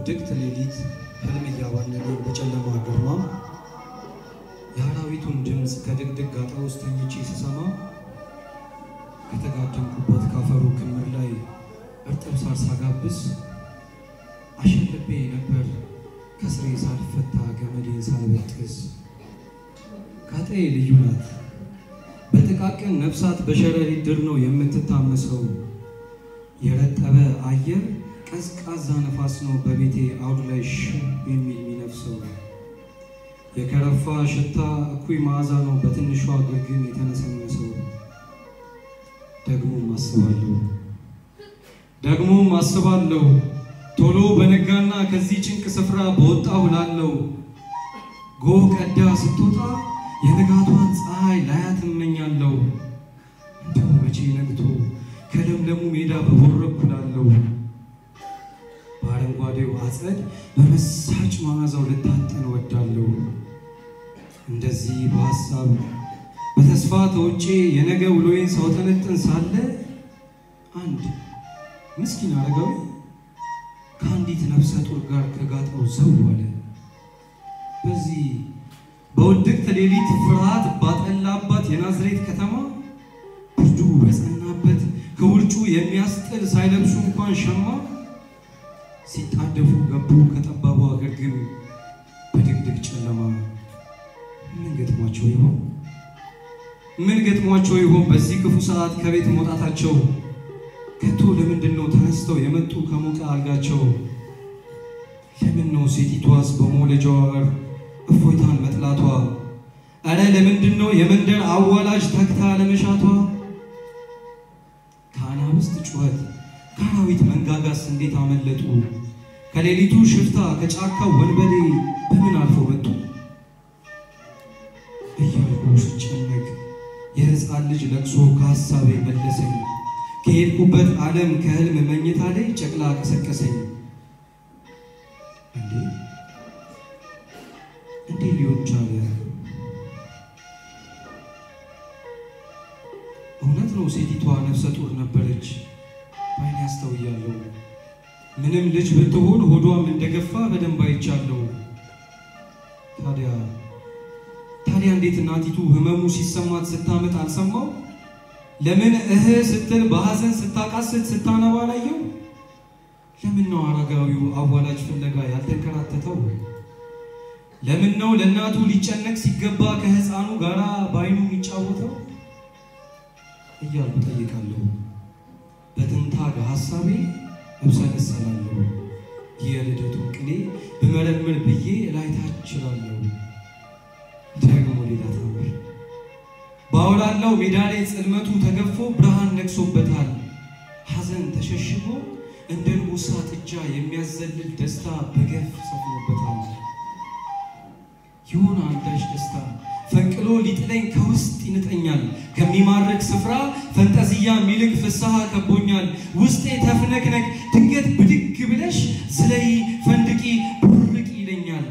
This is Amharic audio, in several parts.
በውድቅት ሌሊት ህልም ያባነነ በጨለማ ግርማ የአራዊቱን ድምጽ ከድቅድቅ ጋጣ ውስጥ ተኝቼ ስሰማ ከተጋደምኩበት ካፈሩ ክምር ላይ እርጥብ ሳር ሳጋብስ አሸልቤ ነበር ከስሬ ሳልፈታ ገመዴን ሳልበጥስ ካጤ ልዩ ናት በጥቃቅን ነፍሳት በሸረሪት ድር ነው የምትታመሰው የረጠበ አየር ቀዝቃዛ ነፋስ ነው በቤቴ አውድ ላይ የሚል የሚነፍሰው የከረፋ ሽታ እኩይ መዓዛ ነው በትንሿ ግርግም የተነሰነሰው ደግሞም አስባለሁ ቶሎ በነጋና ከዚህ ጭንቅ ስፍራ በወጣው ላለው ጎህ ቀዳ ስትወጣ የነጋቷን ፀሐይ ላያት እመኛለሁ እንደው መቼ ነግቶ ከለምለሙ ሜዳ በቦረኩላለሁ በአረንጓዴው አጸድ በመሳጭ መዓዛው ልታጠን ወዳለሁ እንደዚህ በሐሳብ በተስፋ ተውጬ የነገ ውሎዬን ሳውጠነጥን ሳለ አንድ ምስኪን አረጋዊ ከአንዲት ነፍሰ ጡር ጋር ከጋጣው ዘው አለ በዚህ በውድቅት ሌሊት ፍርሃት ባጠላባት የናዝሬት ከተማ ብርዱ በጸናበት ከውርጩ የሚያስጥል ሳይለብሱ እንኳን ሸማ ሲጣደፉ ገቡ ከጠባቡ ግርግም በድቅድቅ ጨለማ ምን ገጥሟቸው ይሆን በዚህ ክፉ ሰዓት ከቤት መውጣታቸው ከቶ ለምንድነው ተነስተው የመጡ ከሞቀ አልጋቸው ለምን ነው ሴቲቷስ በመውለጃዋ እፎይታን መጥላቷ አረ ለምንድነው የመንደር አዋላጅ ተክታ ለመሻቷ ካናብስት ጩኸት ካራዊት መንጋጋስ እንዴት አመለጡ ከሌሊቱ ሽፍታ ከጫካው ወንበዴ በምን አልፎ መጡ እያልኩ ስጨነቅ የሕፃን ልጅ ለቅሶ ከሐሳቤ መለሰኝ ከሄድኩበት ዓለም ከህልም መኝታ ላይ ጨቅላ ቀሰቀሰኝ እንዴ ሊሆን ቻለ እውነት ነው ሴቲቷ ነፍሰ ጡር ነበረች ባይኔ አስተውያለሁ ምንም ልጅ ብትሆን ሆዷም እንደገፋ በደንብ አይቻለሁ ታዲያ እንዴት እናቲቱ ህመሙ ሲሰማት ስታመጥ አልሰማው ለምን ስትል በሐዘን ስታቃስት ስታነባ ላየው ለምን ነው አረጋዊው አዋላጅ ፍለጋ ያልተከራተተው ለምን ነው ለናቱ ሊጨነቅ ሲገባ ከህፃኑ ጋራ ባይኑ የሚጫወተው እያልኩ ጠይቃለሁ በትንታግ ሐሳቤ እብሰለሰላለሁ የልደቱን ቅኔ በመረምር ብዬ ላይታችላለሁ ደግሞ ሌላ ታምር ባውላለው ሜዳ ላይ ጽልመቱ ተገፎ ብርሃን ነግሶበታል ሐዘን ተሸሽጎ እንደ ንጉሳ ጥጃ የሚያዘልል ደስታ በገፍ ሰፍኖበታል ይሁን አንዳች ደስታ ፈንቅሎ ሊጥለኝ ከውስጥ ይንጠኛል ከሚማርክ ስፍራ ፈንጠዚያ ሚልክ ፍስሐ ከቦኛል ውስጤ ተፍነክነክ ድንገት ብድግ ብለሽ ስለይ ፈንድቂ ብርቂ ይለኛል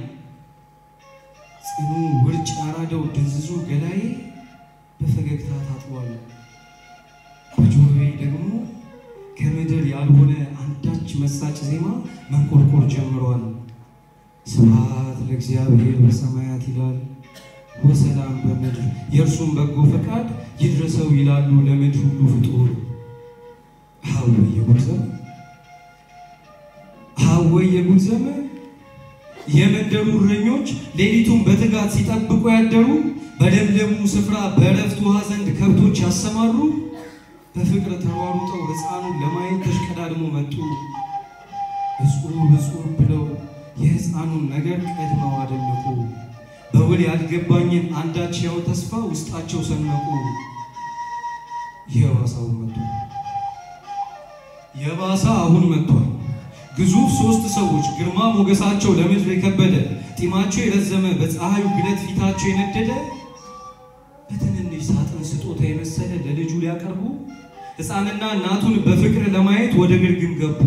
ጽኑ ውርጭ አራደው ድንዝዙ ገላዬ በፈገግታ ታጥቧል በጆሮዬ ደግሞ ከምድር ያልሆነ አንዳች መሳጭ ዜማ መንቆርቆር ጀምሯል ስብሐት ለእግዚአብሔር በሰማያት ይላል ወሰላም በምድር የእርሱም በጎ ፈቃድ ይድረሰው ይላሉ ለምድር ሁሉ ፍጡር ሀወይ የጉድ ዘመን የመንደሩ እረኞች ሌሊቱን በትጋት ሲጠብቁ ያደሩ በለምለሙ ስፍራ በእረፍት ውሃ ዘንድ ከብቶች ያሰማሩ በፍቅር ተሯሩጠው ሕፃኑን ለማየት ተሽቀዳድሞ መጡ እጹብ ብለው የሕፃኑን ነገር ቀድመው አደነቁ በውል ያልገባኝን አንዳች ያው ተስፋ ውስጣቸው ሰነቁ የባሳ አሁን መጥቷል ግዙፍ ሶስት ሰዎች ግርማ ሞገሳቸው ለምድር የከበደ ጢማቸው የረዘመ በፀሐዩ ግለት ፊታቸው የነደደ በትንንሽ ሳጥን ስጦታ የመሰለ ለልጁ ሊያቀርቡ ሕፃንና እናቱን በፍቅር ለማየት ወደ ግርግም ገቡ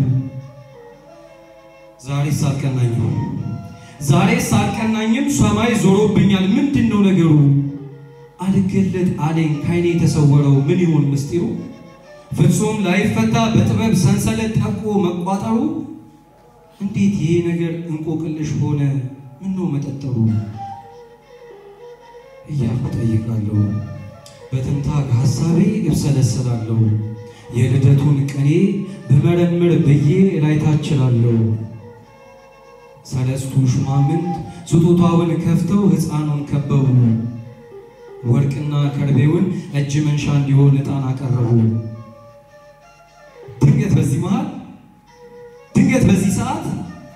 ዛሬስ አልቀናኝም ሰማይ ዞሮብኛል ምንድነው ነገሩ አልገለጥ አለኝ ካይኔ ተሰወረው ምን ይሆን ምስጢሩ ፍጹም ላይፈታ በጥበብ ሰንሰለት ጠቆ መቋጠሩ እንዴት ይሄ ነገር እንቆቅልሽ ሆነ? ምን ነው መጠጠሩ እያልኩ ጠይቃለሁ። በትንታግ ሐሳቤ እብሰለሰላለሁ። የልደቱን ቅኔ በመረምር ብዬ ላይታችላለሁ። ሰለስቱ ሹማምንት ስጦታውን ከፍተው ሕፃኑን ከበቡ። ወርቅና ከርቤውን እጅ መንሻ እንዲሆን ዕጣን አቀረቡ። ድንገት በዚህ ሰዓት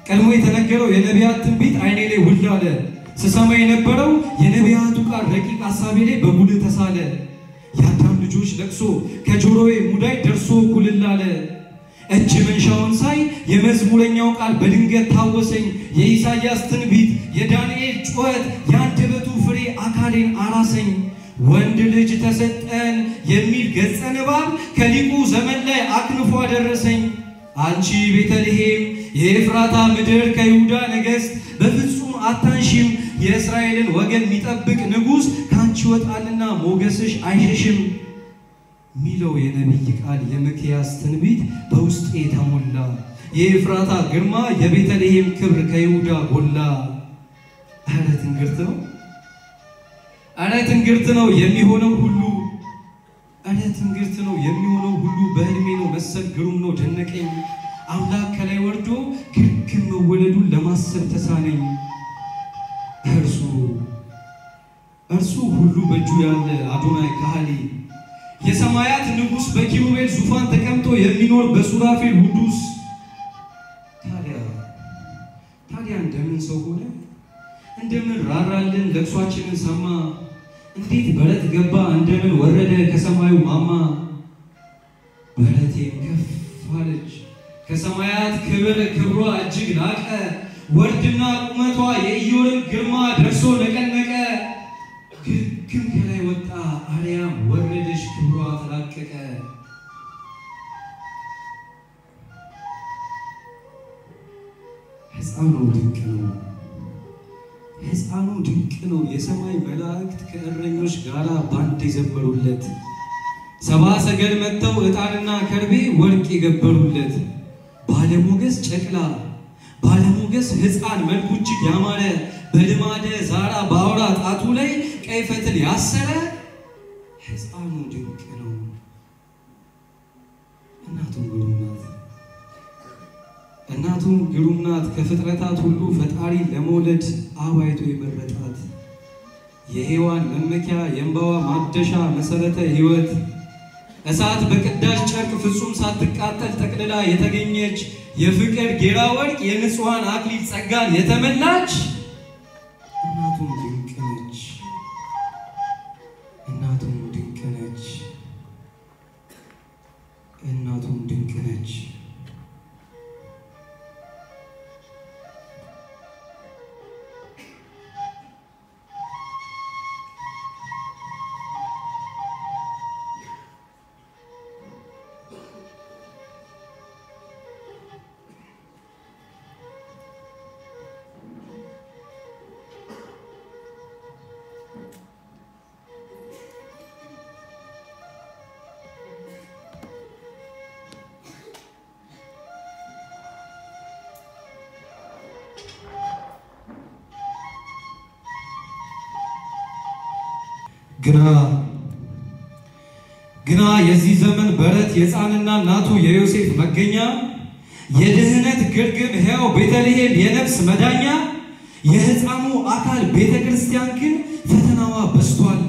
ቀድሞ የተነገረው የነቢያት ትንቢት አይኔ ላይ ውል አለ። ስሰማ የነበረው የነቢያቱ ቃል ረቂቅ ሐሳቤ ላይ በጉልህ ተሳለ። የአዳም ልጆች ለቅሶ ከጆሮዬ ሙዳይ ደርሶ ኩልል አለ። እጅ መንሻውን ሳይ የመዝሙረኛው ቃል በድንገት ታወሰኝ። የኢሳይያስ ትንቢት፣ የዳንኤል ጩኸት፣ የአንደበቱ ፍሬ አካሌን አራሰኝ። ወንድ ልጅ ተሰጠን የሚል ገጸ ንባብ ከሊቁ ዘመን ላይ አክንፎ አደረሰኝ። አንቺ ቤተልሔም የኤፍራታ ምድር ከይሁዳ ነገሥት በፍጹም አታንሺም። የእስራኤልን ወገን የሚጠብቅ ንጉሥ ካንቺ ወጣልና ሞገስሽ አይሸሽም ሚለው የነቢይ ቃል የሚክያስ ትንቢት በውስጤ ተሞላ። የኤፍራታ ግርማ የቤተልሔም ክብር ከይሁዳ ጎላ። ኧረ ትንግርት ነው የሚሆነው ሁሉ። ኧረ ትንግርት ነው የሚሆነው ሁሉ። በህልሜ ነው መሰል ግሩም ነው ደነቀኝ። አምላክ ከላይ ወርዶ ግርግም መወለዱን ለማሰብ ተሳነኝ። እርሱ ሁሉ በእጁ ያለ አዶናይ ካህሊ የሰማያት ንጉሥ በኪሩቤል ዙፋን ተቀምጦ የሚኖር በሱራፌል ውዱስ። ታዲያ እንደምን ሰው ሆነ? እንደምን ራራልን ለቅሷችንን ሰማ? እንዴት በረት ገባ? እንደምን ወረደ ከሰማዩ ማማ? በረቴም ከፍ አለች ከሰማያት ክብሯ እጅግ ላቀ። ወርድና ቁመቷ የኢዮርን ግርማ ደርሶ ነቀነቀ። ግርግም ከላይ ወጣ አርያም ወረደች ክብሯ ተላቀቀ። ሕፃኑ ድንቅ ነው የሰማይ መላእክት ከእረኞች ጋር ባንድ የዘመሩለት። ሰባ ሰገል መጥተው ዕጣንና ከርቤ ወርቅ የገበሩለት። ባለሞገስ ጨቅላ ባለሞገስ ሕፃን መልኩ እጅግ ያማረ በልማደ ዛራ በአውራ ጣቱ ላይ ቀይ ፈትል ያሰረ ሕፃኑ ድንቅ ነው። እናቱም ግሩም ናት። ከፍጥረታት ሁሉ ፈጣሪ ለመውለድ አባይቶ የመረጣት የሔዋን መመኪያ የእንባዋ ማደሻ መሰረተ ሕይወት እሳት በቅዳሽ ጨርቅ ፍጹም ሳትቃጠል ጠቅልላ የተገኘች የፍቅር ጌራ ወርቅ የንጹሃን አክሊል ጸጋን የተመላች እናቱም ድንቅ ነች። እናቱም ድንቅ ነች። ግና የዚህ ዘመን በረት የሕፃንና እናቱ የዮሴፍ መገኛ የድህነት ግርግም ሕያው ቤተልሔም የነፍስ መዳኛ የሕፃኑ አካል ቤተ ክርስቲያን ግን ፈተናዋ በስቷል።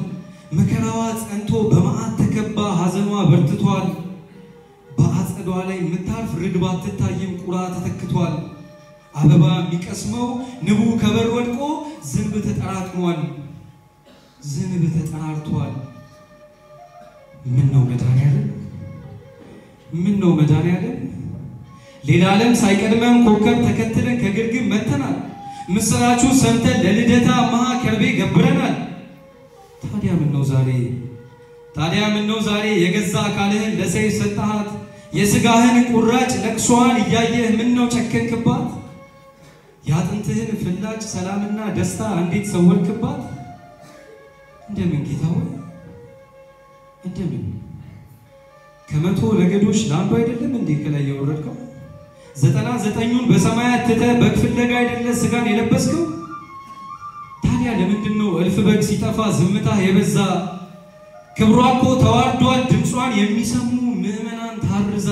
መከራዋ ጸንቶ በመዓት ተከባ ሐዘኗ በርትቷል። በአጸዷ ላይ የምታርፍ ርግብ አትታይም ቁራ ተተክቷል። አበባ የሚቀስመው ንቡ ከበር ወድቆ ዝንብ ተጠራቅሟል። ዝንብ ተጠራርቷል። ምን ነው መድኃኒዓለም ሌላ ዓለም ሳይቀድመን ኮከብ ተከትለን ከግርግም መተናል። ምስራቹ ሰምተን ለልደታ መሃ ከርቤ ገብረናል። ታዲያ ምን ነው ዛሬ የገዛ አካልህን ለሰይፍ ሰጣሃት? የሥጋህን ቁራጭ ለቅሷን እያየህ ምን ነው ጨከንክባት? ያጥንትህን ፍላጭ ሰላምና ደስታ እንዴት ሰወርክባት? እንደምን ጌታ ሆይ እንደምን ከመቶ ነገዶች ለአንዱ አይደለም እንዴ ከላይ የወረድከው? 99ን በሰማያት ትተህ በግ ፍለጋ አይደለ ስጋን የለበስከው? ታዲያ ለምንድነው እልፍ በግ ሲጠፋ ዝምታ የበዛ? ክብሯ እኮ ተዋርዷል ድምጿን የሚሰሙ ምዕመናን ታርዛ።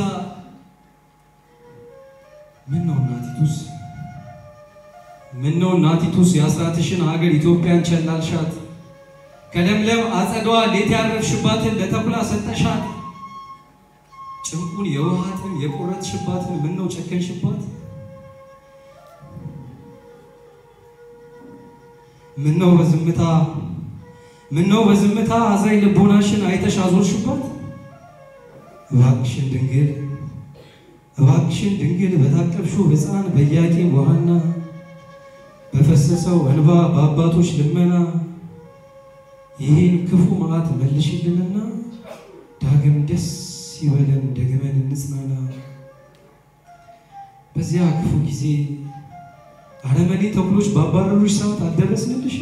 ምነው እናቲቱስ የአስራትሽን ሀገር ኢትዮጵያን ቸላልሻት? ከለምለም አጸዷ ሌት ያረፍሽባትን ለተኩላ ሰጠሻት። ጭንቁን የውሃትን የቆረጥሽባትን ምነው ጨከንሽባት? ምነው በዝምታ አዛኝ ልቦናሽን አይተሽ አዞርሽባት? እባክሽን ድንግል በታቀብሽው ሕፃን በኢያቄም ወሐና በፈሰሰው እንባ በአባቶች ልመና ይህን ክፉ መዓት መልሽልንና ዳግም ደስ ይበለን ደግመን እንጽናና። በዚያ ክፉ ጊዜ አረመኔ ተኩሎች ባባረሩሽ ሰዓት አልደረስንልሽ?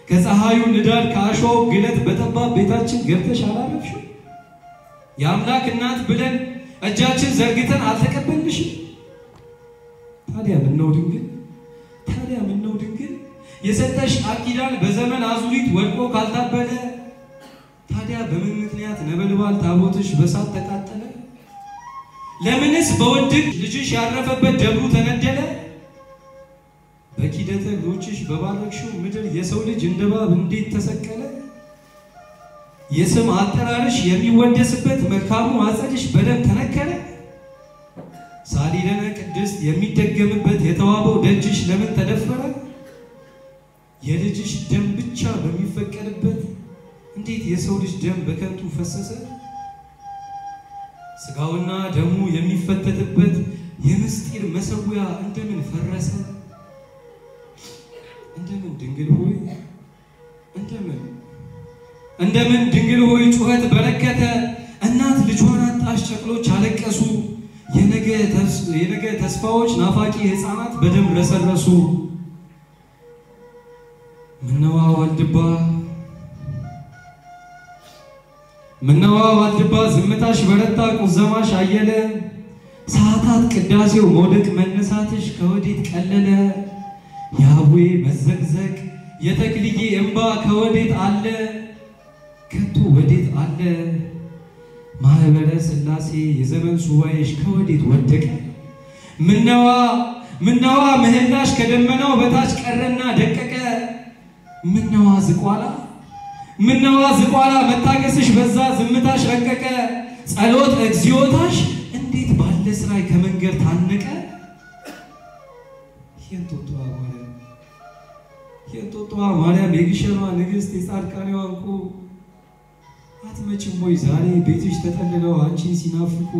ከፀሐዩ ንዳድ ከአሸዋው ግለት በጠባብ ቤታችን ገብተሽ አላረፍሽም? የአምላክ እናት ብለን እጃችን ዘርግተን አልተቀበልንሽም? ታዲያ ምነው ድንግል የሰጠሽ ቃል ኪዳን በዘመን አዙሪት ወድቆ ካልታበለ? ታዲያ በምን ምክንያት ነበልባል ታቦትሽ በሳት ተቃጠለ? ለምንስ በወድቅ ልጅሽ ያረፈበት ደብሩ ተነደለ? በኪደተ እግሮችሽ በባረክሽው ምድር የሰው ልጅ እንደ እባብ እንዴት ተሰቀለ? የስም አጠራርሽ የሚወደስበት መልካሙ አጸድሽ በደም ተነከረ? ሳሊለነ ቅድስት የሚደገምበት የተዋበው ደጅሽ ለምን ተደፈረ? የልጅሽ ደም ብቻ በሚፈቀድበት እንዴት የሰው ልጅ ደም በከንቱ ፈሰሰ? ስጋውና ደሙ የሚፈተትበት የምስጢር መሰዊያ እንደምን ፈረሰ? እንደምን ድንግል ሆይ ጩኸት በረከተ? እናት ልጇን አጣች ጨቅሎች አለቀሱ። የነገ ተስፋዎች ናፋቂ ሕፃናት በደም ረሰረሱ። ምነዋ ዋልድባ ዝምታሽ በረታ ቁዘማሽ አየለ? ሰዓታት ቅዳሴው መውደቅ መነሳትሽ ከወዴት ቀለለ? የአቡዬ መዘግዘግ የተክልዬ እንባ ከወዴት አለ? ከቶ ወዴት አለ? ማህበረ ሥላሴ የዘመን ሱባኤሽ ከወዴት ወደቀ? ምነዋ ምህላሽ ከደመናው በታች ቀረና ደቀቀ? ምነዋ ዝቋላ መታገስሽ በዛ ዝምታሽ ረቀቀ? ጸሎት እግዚኦታሽ እንዴት ባለ ስራይ ከመንገድ ታነቀ? የእንጦጦ ማርያም የግሸኗ ንግሥት የጻድቃኔዋ እንቁ አትመጭም ወይ ዛሬ ቤትሽ ተጠልለው አንቺን ሲናፍቁ?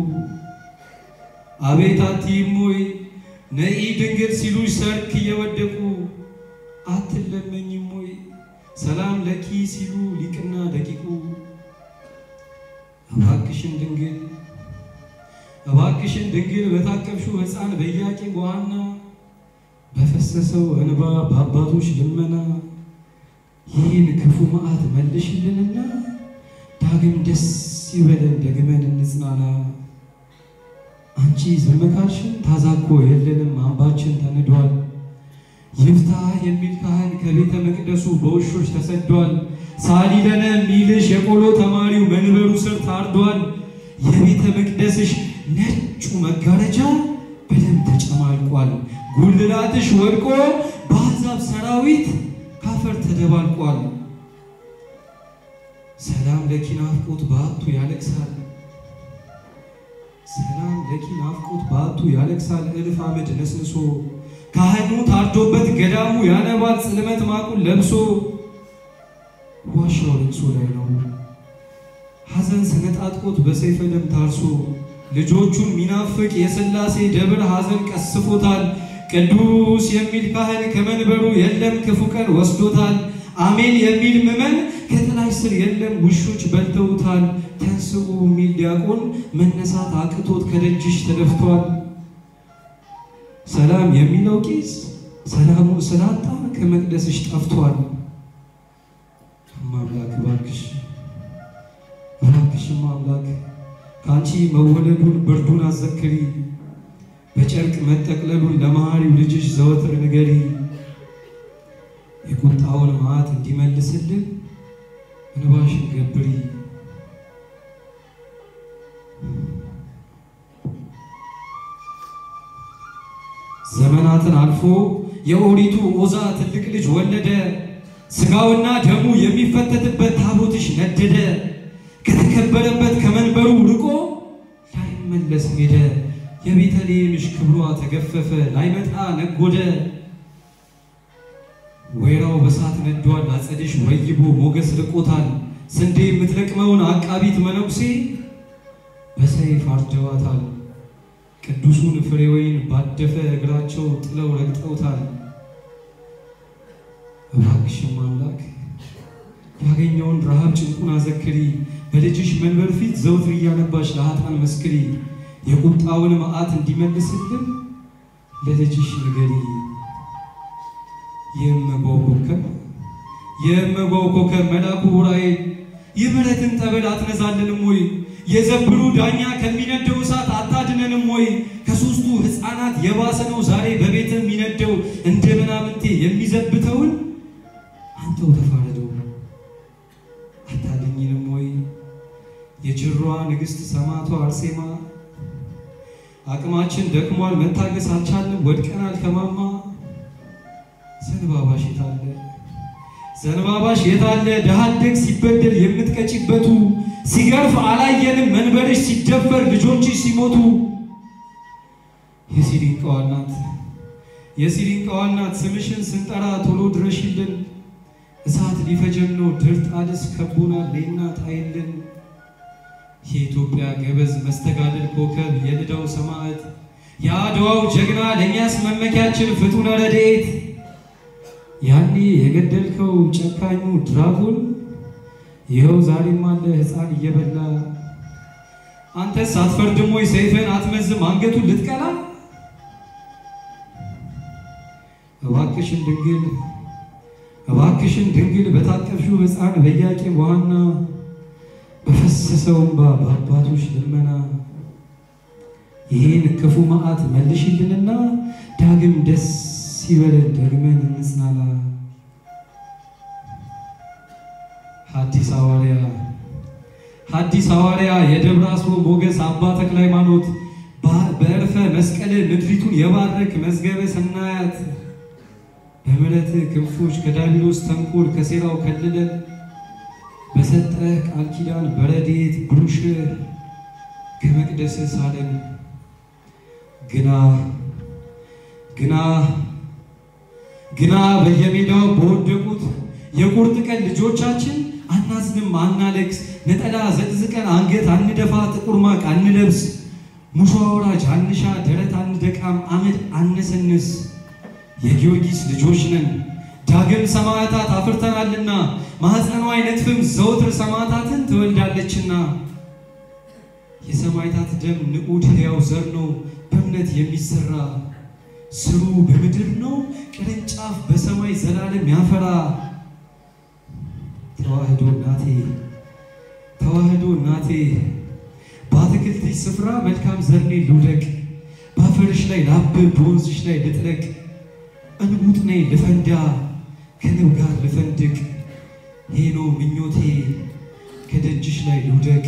አቤት አትይም ወይ ነኢ ድንግል ሲሉሽ ሰርክ እየወደቁ? አትለመኝም ወይ ሰላም ለኪ ሲሉ ሊቅና ደቂቁ? እባክሽን ድንግል በታቀብሽው ሕፃን በኢያቄም ወሐና በፈሰሰው እንባ በአባቶች ልመና ይህን ክፉ መዓት መልሽልንና ዳግም ደስ ይበለን ደግመን እንጽናና። አንቺ ዝም ካልሽን ታዛኮ የለንም አምባችን ተንዷል። ይፍታ የሚል ካህን ከቤተ መቅደሱ በውሾች ተሰዷል። ሳሊለነ ሚልሽ የቆሎ ተማሪው መንበሩ ስር ታርዷል። የቤተ መቅደስሽ ነጩ መጋረጃ በደም ተጨማልቋል። ጉልላትሽ ወድቆ በአሕዛብ ሰራዊት ካፈር ተደባልቋል። ሰላም ለኪ ናፍቆት በአቱ ያለቅሳል እልፍ ዓመት ነስንሶ። ካህኑ ታርዶበት ገዳሙ ያነባል ጽልመት ማቁን ለብሶ። ዋሻው ልቅሶ ላይ ነው ሐዘን ሰነጣጥቆት በሰይፈ ደም ታርሶ። ልጆቹን ሚናፍቅ የሥላሴ ደብር ሐዘን ቀስፎታል። ቅዱስ የሚል ካህን ከመንበሩ የለም ክፉ ቀን ወስዶታል። አሜን የሚል ምዕመን ከጥላሽ ስር የለም ውሾች በልተውታል። ተንስኡ የሚል ዲያቆን መነሳት አቅቶት ከደጅሽ ተደፍቷል። ሰላም የሚለው ቄስ ሰላሙን ስላጣ ከመቅደስሽ ጠፍቷል። አምላክ እባክሽም አምላክ ከአንቺ መወለዱን ብርዱን አዘክሪ። በጨርቅ መጠቅለሉን ለመሐሪው ልጅሽ ዘወትር ንገሪ የቁጣውን መዓት እንዲመልስልን እንባሽን ገብሪ ዘመናትን አልፎ የኦሪቱ ኦዛ ትልቅ ልጅ ወለደ ስጋውና ደሙ የሚፈተትበት ታቦትሽ ነደደ ከተከበረበት ከመንበሩ ርቆ ላይመለስ ሄደ የቤተልሔምሽ ክብሯ ተገፈፈ ላይመጣ ነጎደ ወይራው በሳት ነዷል አጸድሽ ወይቦ ሞገስ ርቆታል ስንዴ የምትለቅመውን አቃቢት መነኩሴ በሰይፍ አርደዋታል ቅዱሱን ፍሬ ወይን ባደፈ እግራቸው ጥለው ረግጠውታል እባክሽ አምላክ ያገኘውን ረሃብ ጭንቁን አዘክሪ በልጅሽ መንበር ፊት ዘውትር እያነባሽ ለኃጥአን መስክሪ የቁጣውን መዓት እንዲመልስልን ለልጅሽ ንገሪ የመጓው ኮከብ መልአኩ ዑራኤል የምሕረትን ጠበል አትነዛልንም ወይ የዘብሩ ዳኛ ከሚነደው እሳት አታድነንም ወይ ከሶስቱ ሕፃናት የባሰ ነው ዛሬ በቤት የሚነደው እንደ ምናምንቴ የሚዘብተውን አንተው ተፋረደው አታድኝንም ወይ የጅሯ ንግሥት ሰማዕቷ አርሴማ አቅማችን ደክሟል መታገስ አልቻልንም ወድቀናል ከማማ ዘንባባሽ የታለ ደሃ አደግ ሲበደል የምትቀጪበቱ ሲገርፍ አላየንም መንበርሽ ሲደፈር ልጆችሽ ሲሞቱ የሲሪንቃዋ እናት ስምሽን ስንጠራ ቶሎ ድረሽልን እሳት ሊፈጀን ነው ድርጣድስ ከቦናል ለእናት አይልን የኢትዮጵያ ገበዝ መስተጋድል ኮከብ የልዳው ሰማዕት የአድዋው ጀግና ለኛስ መመኪያችን ፍጡነ ረድኤት ያኔ የገደልከው ጨካኙ ድራጎን ይኸው ዛሬም አለ ሕፃን እየበላ አንተስ አትፈርድም ወይ ሰይፍን አትመዝም አንገቱን ልትቀላ እባክሽን ድንግል በታቀፍሽው ሕፃን በኢያቄም በሐና በፈሰሰው እንባ በአባቶች ልመና ይህን ክፉ መዓት መልሽልንና ዳግም ደስ ሲበለን ደግመን እንጽናና ሐዲስ ሐዋርያ የደብረ አስቦ ሞገስ አባ ተክለ ሃይማኖት በዕርፈ መስቀል ምድሪቱን የባረክ መዝገበ ሰናያት በምሕረት ክንፎች ከዳቢሎስ ተንኮል ከሴራው ከልለን በሰጠህ ቃል ኪዳን በረድኤት ብሩሽ ከመቅደስ ሳለን ግና በየሜዳው በወደቁት የቁርጥ ቀን ልጆቻችን አናዝንም አናለቅስ ነጠላ ዘቅዝቀን አንገት አንደፋ ጥቁር ማቅ አንለብስ ሙሾ አውራጅ አንሻ ደረት አንደቃም አመድ አነሰንስ የጊዮርጊስ ልጆች ነን ዳግም ሰማዕታት አፍርተናልና ማህፀኗ አይነጥፍም ዘወትር ሰማዕታትን ትወልዳለችና የሰማዕታት ደም ንዑድ ሕያው ዘር ነው በእምነት የሚሰራ ስሩ በምድር ነው ቅርንጫፍ በሰማይ ዘላለም ያፈራ ተዋህዶ እናቴ በአትክልትሽ ስፍራ መልካም ዘርኔ ልውደቅ ባፈርሽ ላይ ላብብ በወንዝሽ ላይ ልጥለቅ እንቡጥ ነኝ ልፈንዳ ከንብ ጋር ልፈንድቅ ሄኖ ምኞቴ ከደጅሽ ላይ ልውደቅ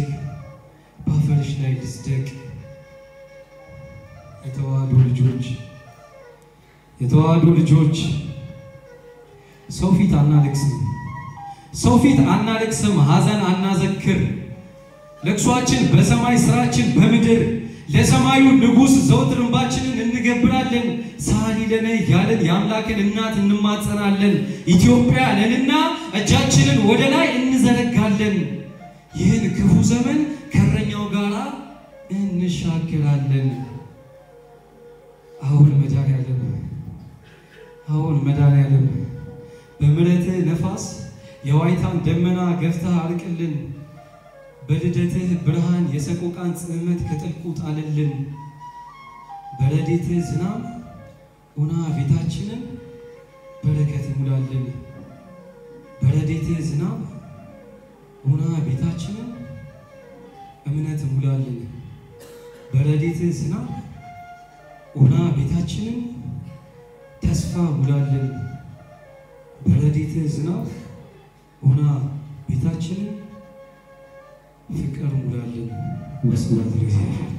ባፈርሽ ላይ ልስደቅ የተዋህዶ ልጆች ሰው ፊት አናለቅስም ሐዘን አናዘክር ለቅሷችን በሰማይ ስራችን በምድር ለሰማዩ ንጉስ ዘወትር እንባችንን እንገብራለን ሳሊ ለነ ያለን የአምላክን እናት እንማጸናለን ኢትዮጵያ ነንና እጃችንን ወደ ላይ እንዘረጋለን ይህን ክፉ ዘመን ከረኛው ጋራ እንሻገራለን አሁን መድኃኒዓለም በምሕረትህ ነፋስ የዋይታን ደመና ገፍተህ አርቅልን በልደትህ ብርሃን የሰቆቃን ጽልመት ከጥልቁ ጣልልን በረድኤትህ ዝናብ ሆና ቤታችንን በረከት ሙላልን በረድኤትህ ዝናብ ሆና ቤታችንን እምነት ሙላልን በረድኤትህ ዝናብ ኦና ቤታችንን ተስፋ ሙላልን በረዲት ዝናብ ኦና ቤታችንን ፍቅር ሙላልን ወስብሐት ለእግዚአብሔር